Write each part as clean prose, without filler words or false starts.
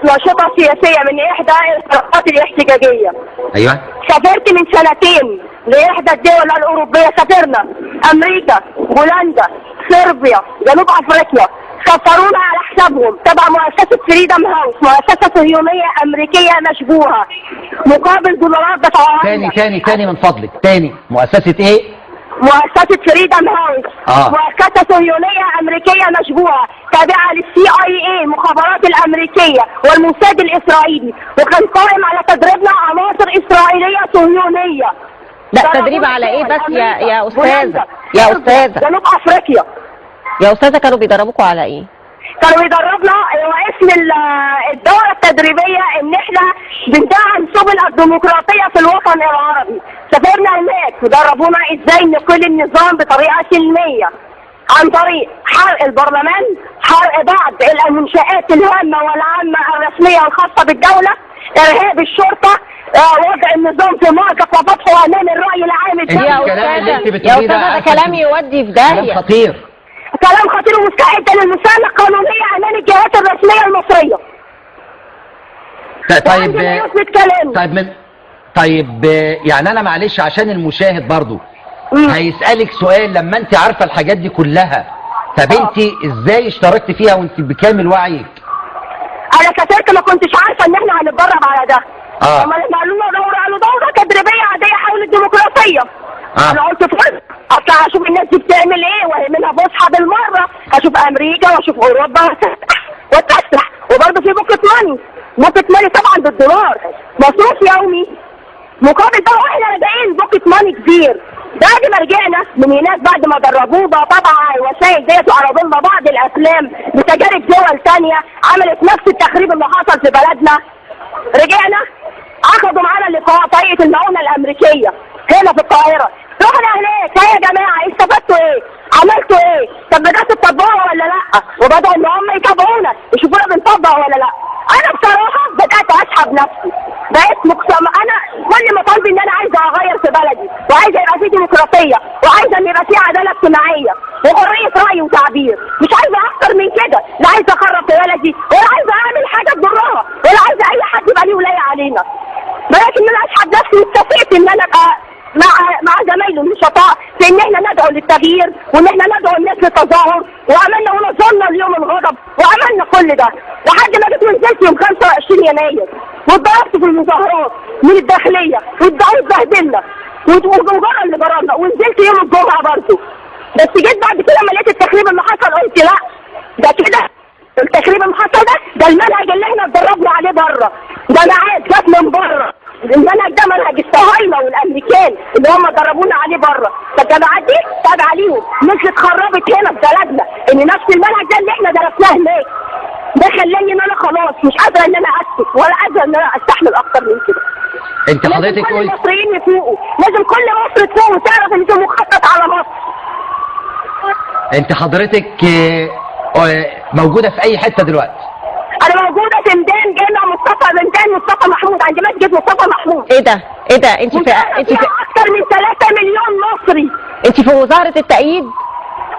ناشطة سياسية من إحدى الحركات الاحتجاجية. ايوه. سافرت من سنتين لإحدى الدول الأوروبية، سافرنا أمريكا، بولندا، صربيا، جنوب أفريقيا، سفرونا على حسابهم تبع مؤسسة فريدم هاوس، مؤسسة صهيونية أمريكية مشبوهة، مقابل دولارات دفعوها. تاني من فضلك، تاني مؤسسة ايه؟ مؤسسة فريدم هاوس. مؤسسة صهيونية أمريكية مشبوهة تابعة للCIA المخابرات الأمريكية والموساد الإسرائيلي، وكان قائم على تدريبنا عناصر إسرائيلية صهيونية. لا تدريب على ايه بس يا أستاذة؟ يا أستاذة جنوب أفريقيا. يا أستاذة كانوا بيدربوكوا على ايه؟ كانوا بيدربنا، واسم الدورة التدريبية ان احنا بندعم سبل الديمقراطية في الوطن العربي. سافرنا هناك ودربونا ازاي نقل النظام بطريقة سلمية عن طريق حرق البرلمان، حرق بعض المنشآت الهامة والعامة الرسمية الخاصة بالدولة، ارهاب الشرطة، وضع النظام في موقف وفتحه امام الرأي العام الدولي. يا أستاذة ده كلام يودي في داهية. كلام خطير. كلام خطير ومستعد للمساءلة القانونية امام الجهات الرسمية المصرية. طيب يعني انا معلش عشان المشاهد برضو هيسألك سؤال، لما انت عارفة الحاجات دي كلها طب انت ازاي اشتركت فيها وانت بكامل وعيك؟ انا كسرت ما كنتش عارفة ان احنا هنتدرب على ده. هما لما قالوا لنا دورة تدريبية عادية حول الديمقراطية. انا قلت فرصة اطلع اشوف الناس دي بتعمل ايه وهي منها فسحة بالمرة، اشوف امريكا واشوف اوروبا واتفسح، وبرضه في بوكت ماني طبعا بالدولار، مصروف يومي مقابل ده، واحنا راجعين بوكت ماني كبير. بعد ما رجعنا من هناك بعد ما دربونا طبعا الوسائل ديت وعرضوا لنا بعض الافلام بتجارب دول ثانيه عملت نفس التخريب اللي حصل في بلدنا، رجعنا اخذوا معانا لقاء طريقه المعونه الامريكيه هنا في القاهره. رحنا هناك، يا جماعه استفدتوا ايه؟ عملتوا ايه؟ طب بدأتوا تطبقوا ولا لا؟ وبدأوا ان هم يتابعونا يشوفونا بنطبق ولا لا. انا بصراحه بدأت اسحب نفسي، بقيت مقسمه. انا كل ما طالبي ان انا عايزه اغير في بلدي، وعايزه يبقى في ديمقراطيه، وعايزه ان يبقى في عداله اجتماعيه وحريه راي وتعبير، مش عايزه اكتر من كده. لا عايزه اخرب في بلدي، ولا عايزه اعمل حاجه تضرها، ولا عايزه اي حد يبقى ليه ولايه علينا. بدأت ان انا اسحب نفسي واستفدت ان انا ابقى مع زمايله النشطاء في ان احنا ندعو للتغيير، وان احنا ندعو الناس للتظاهر، وعملنا ونظمنا اليوم الغضب، وعملنا كل ده لحد ما جيت ونزلت يوم 25 يناير واتضربت في المظاهرات من الداخليه واتبهدلنا وجرى اللي جرالنا، ونزلت يوم الجمعه برضه. بس جيت بعد كده لما لقيت التخريب اللي حصل قلت لا، ده كده التخريب اللي حصل ده المنهج اللي احنا اتدربنا عليه بره، ده معاد جات من بره. المنهج ده منهج الصهاينه والامريكان اللي هم دربونا عليه بره، فالجامعات دي تابعه ليهم، مش اتخربت هنا في بلدنا ان نفس المنهج ده اللي احنا درسناه هناك. ده خلاني ان انا خلاص مش قادره ان انا اسكت، ولا قادره ان انا استحمل اكتر من كده. انت حضرتك كل المصريين يفوقوا، لازم كل مصر تفوق وتعرف ان ده مخطط على مصر. انت حضرتك موجوده في اي حته دلوقتي؟ انا موجوده في ميدان جامع مصطفى محمود، عند مسجد مصطفى محمود. ايه ده؟ انت في اكتر من 3 مليون مصري. انت في وزاره التأييد؟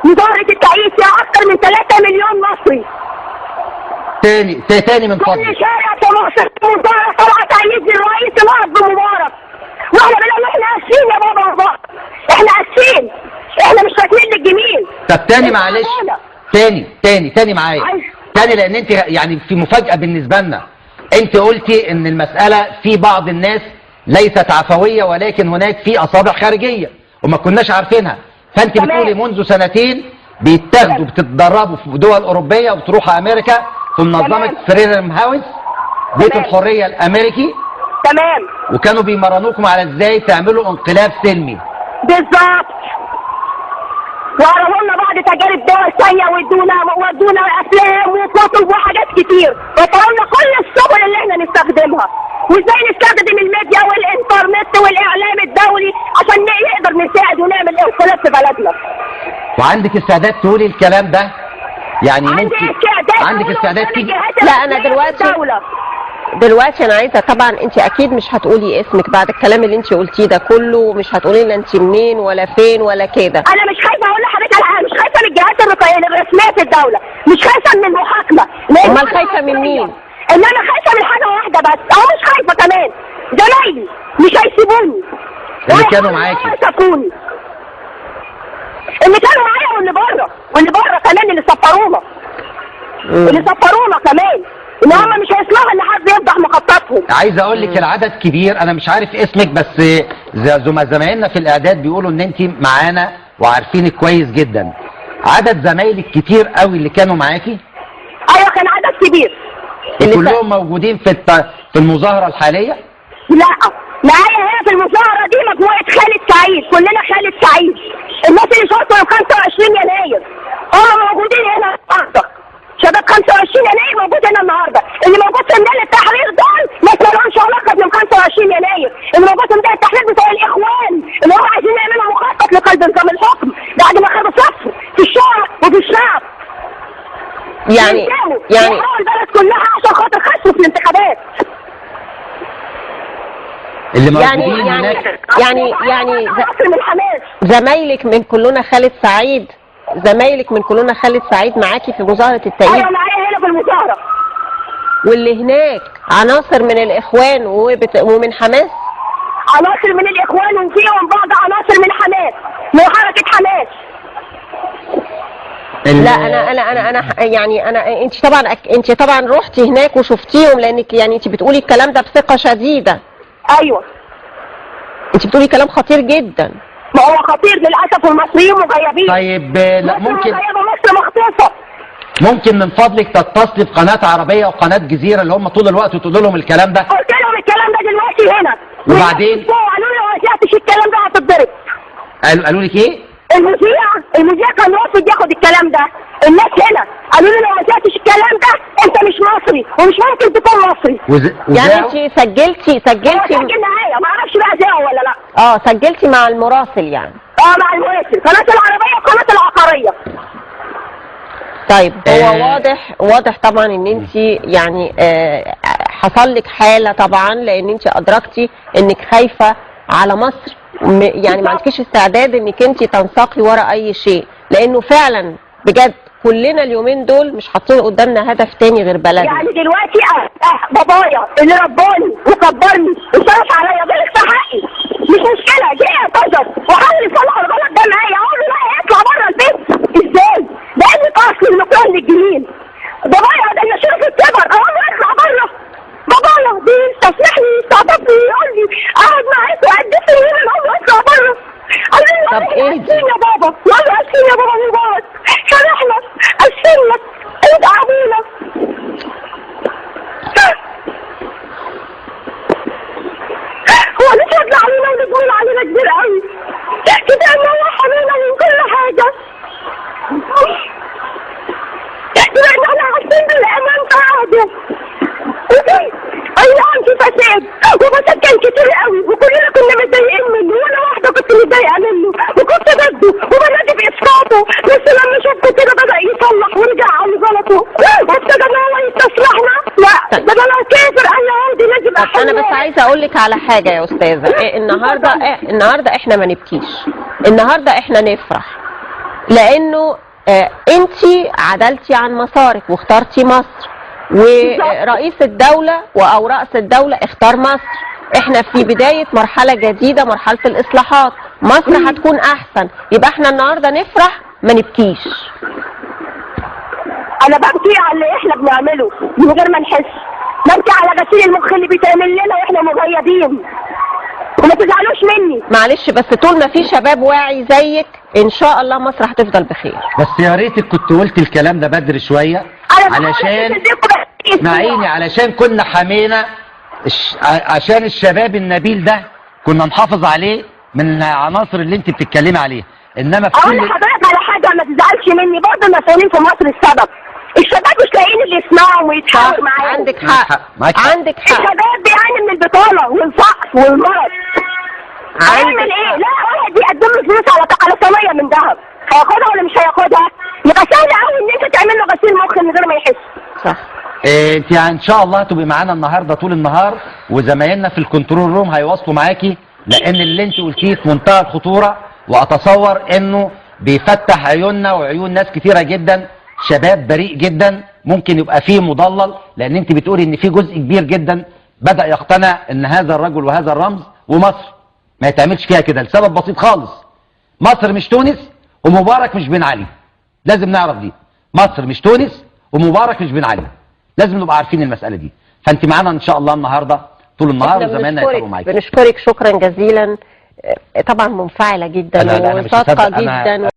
وزاره التأييد فيها اكتر من 3 مليون مصري. تاني من فضلك. كل شارع في مصر مظاهره طلع تأييد للرئيس الارض مبارك، واحنا بنقول احنا قاسيين يا بابا مبارك، احنا قاسيين، احنا مش فاكرين للجميل. طب تاني معلش، تاني معايا تاني، لان انت يعني في مفاجأة بالنسبة لنا. انت قلتي ان المسألة في بعض الناس ليست عفوية، ولكن هناك في اصابع خارجية وما كناش عارفينها. فانت بتقولي منذ سنتين بيتاخدوا بتتدربوا في دول اوروبية وبتروحوا امريكا في منظمة فريدم هاوس بيت الحرية الامريكي. تمام. وكانوا بيمرنوكم على ازاي تعملوا انقلاب سلمي. بالظبط. وعرضوا لنا بعض تجارب دول ثانيه ودونا افلام وكتب وحاجات كتير، وقالوا لنا كل السبل اللي احنا نستخدمها، وازاي نستخدم الميديا والانترنت والاعلام الدولي عشان نقدر نساعد ونعمل انقلاب في بلدنا. وعندك استعداد تقولي الكلام ده؟ يعني ممكن عندك استعداد تيجي؟ لا انا دلوقتي انا عايزه، طبعا انت اكيد مش هتقولي اسمك بعد الكلام اللي انت قلتيه ده كله، ومش هتقولي لنا انت منين ولا فين ولا كده. انا مش خايفه اقول لحضرتك، انا مش خايفه من الجهات الرسميه في الدوله، مش خايفه من المحاكمه. امال خايفه من مين؟ ان انا خايفه بس اهو مش خايفه كمان. زمايلي مش هيسيبوني اللي كانوا معاكي سابوني، اللي كانوا معايا واللي بره كمان اللي سفرونا كمان، ان هم مش هيسمعوا ان حد يفضح مخططهم. عايز اقول لك العدد كبير، انا مش عارف اسمك بس زمايلنا في الاعداد بيقولوا ان انت معانا وعارفينك كويس جدا. عدد زمايلك كتير قوي اللي كانوا معاكي؟ ايوه كان عدد كبير. كلهم موجودين في المظاهره الحاليه؟ لا، معايا هنا في المظاهره دي مجموعه خالد سعيد، كلنا خالد سعيد، الناس اللي شاركوا يوم 25 يناير هم موجودين هنا النهارده. شباب 25 يناير موجود هنا النهارده، اللي موجود في ميدان التحرير دول ناس ما لهمش علاقه بيوم 25 يناير، اللي موجود في ميدان التحرير بتوع الاخوان اللي هم عايزين يعملوا مخطط لقلب نظام الحكم بعد ما خدوا صف في الشارع وفي الشعب. يعني البلد كلها عشان خاطر خسوا في الانتخابات. اللي موجودين هناك يعني من حماس. زمايلك من كلنا خالد سعيد، زمايلك من كلنا خالد سعيد معاكي في مظاهرة التأييد؟ ايوه معايا هنا في المظاهرة. واللي هناك عناصر من الإخوان ومن حماس؟ عناصر من الإخوان وفيهم بعض عناصر من حماس، من حركة حماس. لا انا انت طبعا رحتي هناك وشفتيهم، لانك يعني انت بتقولي الكلام ده بثقة شديدة. ايوه انت بتقولي كلام خطير جدا. ما هو خطير للاسف، والمصريين مغيبين. طيب لا ممكن مصر مخطوفة. ممكن من فضلك تتصلي بقناة عربية وقناة جزيرة اللي هم طول الوقت تقول لهم الكلام ده؟ قلت لهم الكلام ده دلوقتي هنا. وبعدين؟ قالوا لي ما سمعتش الكلام ده هتتضرب. قالوا لك ايه؟ المذيع كان رافض ياخد الكلام ده. الناس هنا قالوا لي لو ما سمعتش الكلام ده انت مش مصري ومش ممكن تكون مصري. يعني انت سجلتي سجل معايا، ما اعرفش بقى زيه ولا لا. سجلتي مع المراسل يعني؟ مع المراسل، قناة العربية وقناة العقارية. طيب هو واضح طبعا ان انت يعني حصل لك حالة طبعا، لان انت ادركتي انك خايفة على مصر، يعني ما عندكيش استعداد انك انت تنساقي ورا اي شيء، لانه فعلا بجد كلنا اليومين دول مش حاطين قدامنا هدف تاني غير بلدنا. يعني دلوقتي بابايا اللي رباني وكبرني وصرف عليا غلط في حقي، مش مشكله، جه اعتذر وحاول يصلح الغلط ده معايا، اقول له لا اطلع بره البيت. ازاي؟ ده ابني اصلي المكان الجميل. بابايا ده اللي شرف الكبر، اقول له اطلع بره. بابايا بيستسمحني يستعطفني يقول لي اقعد معاك وقدسني هنا، اقول له اطلع بره. قال لي طب ايه يا بابا، والله اسفين يا بابا من جوه، سامحنا، اسفين لك، انت عبينا. هو ليش يطلع علينا ونقول علينا كبير قوي كده ان هو حمينا من كل حاجه، كده ان احنا عايشين بالامان في عهده. اي نعم في فساد، وفساد كان كتير قوي، وكلنا كنا متضايقين منه، وانا واحده كنت متضايقه منه وكنت ضده وبنادي باسقاطه، بس لما شفته كده بدا يصلح ورجع عن غلطه وابتدى ان هو يستصلحنا. لا ده انا كافر، انا عندي لازم احل. انا بس عايزه اقول لك على حاجه يا استاذه. النهارده احنا ما نبكيش، النهارده احنا نفرح، لانه انتي عدلتي عن مسارك واخترتي مصر، ورئيس الدولة أو رأس الدولة اختار مصر. احنا في بداية مرحلة جديدة، مرحلة الإصلاحات، مصر هتكون أحسن، يبقى احنا النهاردة نفرح ما نبكيش. أنا ببكي على اللي احنا بنعمله من غير ما نحس، ببكي على غسيل المخ اللي بيتعمل لنا واحنا مغيبين، وما تزعلوش مني. معلش بس طول ما في شباب واعي زيك إن شاء الله مصر هتفضل بخير. بس يا ريتك كنت قلت الكلام ده بدري شوية، علشان اسمعيني، علشان كنا حمينا عشان الشباب النبيل ده كنا نحافظ عليه من العناصر اللي انت بتتكلمي عليها. انما في اقول لحضرتك على حاجه ما تزعلش مني، برضه المسؤولين في مصر السبب، الشباب مش لاقيين اللي يسمعهم ويتحاوروا معاهم. عندك حق، عندك حق. الشباب بيعاني من البطاله والفقر والمرض، هيعمل ايه؟ لا واحد بيقدم له فلوس على صينيه من ذهب، هياخدها ولا مش هياخدها؟ يبقى سهل قوي ان انت تعمل له غسيل مخ من غير ما يحس. صح. انت ان شاء الله تبقي معانا النهارده طول النهار، وزمايلنا في الكنترول روم هيواصلوا معاكي، لان اللي انت قلتيه في منتهى الخطوره، واتصور انه بيفتح عيوننا وعيون ناس كتيره جدا، شباب بريء جدا ممكن يبقى فيه مضلل، لان انت بتقولي ان في جزء كبير جدا بدأ يقتنع ان هذا الرجل وهذا الرمز، ومصر ما يتعملش فيها كده لسبب بسيط خالص. مصر مش تونس ومبارك مش بن علي، لازم نعرف دي. مصر مش تونس ومبارك مش بن علي، لازم نبقى عارفين المسألة دي. فانت معانا ان شاء الله النهارده طول النهار، وزماننا يتابعوا معاكي. بنشكرك شكرا جزيلا، طبعا منفعلة جدا وصادقة جدا.